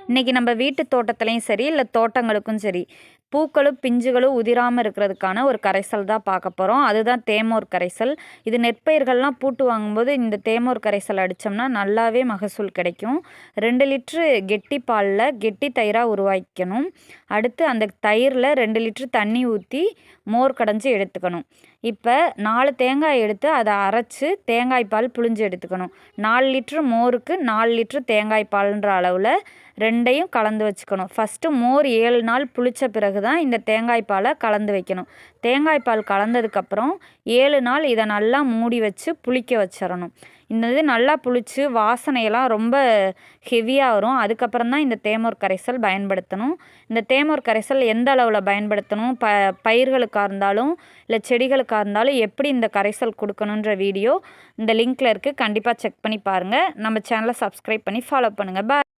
இன்றைக்கி நம்ம வீட்டு தோட்டத்துலேயும் சரி இல்லை தோட்டங்களுக்கும் சரி பூக்களும் பிஞ்சுகளும் உதிராமல் இருக்கிறதுக்கான ஒரு கரைசல் தான் பார்க்க போகிறோம். அதுதான் தேமோர் கரைசல். இது நெற்பயிர்கள்லாம் பூட்டு வாங்கும்போது இந்த தேமோர் கரைசல் அடித்தோம்னா நல்லாவே மகசூல் கிடைக்கும். 2 லிட்ரு கெட்டி பாலில் கெட்டி தயிராக உருவாக்கணும். அடுத்து அந்த தயிரில் 2 லிட்ரு தண்ணி ஊற்றி மோர் கடைஞ்சி எடுத்துக்கணும். இப்போ 4 தேங்காய் எடுத்து அதை அரைச்சி தேங்காய் பால் புழிஞ்சு எடுத்துக்கணும். 4 லிட்ரு மோருக்கு 4 லிட்ரு தேங்காய் பால்ன்ற அளவில் ரெண்டையும் கலந்து வச்சுக்கணும். ஃபஸ்ட்டு மோர் 7 நாள் புளித்த பிறகு தான் இந்த தேங்காய் பாலை கலந்து வைக்கணும். தேங்காய் பால் கலந்ததுக்கப்புறம் 7 நாள் இதை நல்லா மூடி வச்சு புளிக்க வச்சிடணும். இந்த இது நல்லா புளித்து வாசனையெல்லாம் ரொம்ப ஹெவியாக வரும். அதுக்கப்புறம் தான் இந்த தேமோர் கரைசல் பயன்படுத்தணும். இந்த தேமோர் கரைசல் எந்த அளவில் பயன்படுத்தணும், பயிர்களுக்காக இருந்தாலும் இல்லை செடிகளுக்காக இருந்தாலும் எப்படி இந்த கரைசல் கொடுக்கணுன்ற வீடியோ இந்த லிங்க்கில் இருக்குது. கண்டிப்பாக செக் பண்ணி பாருங்கள். நம்ம சேனலை சப்ஸ்கிரைப் பண்ணி ஃபாலோ பண்ணுங்கள். பாய்.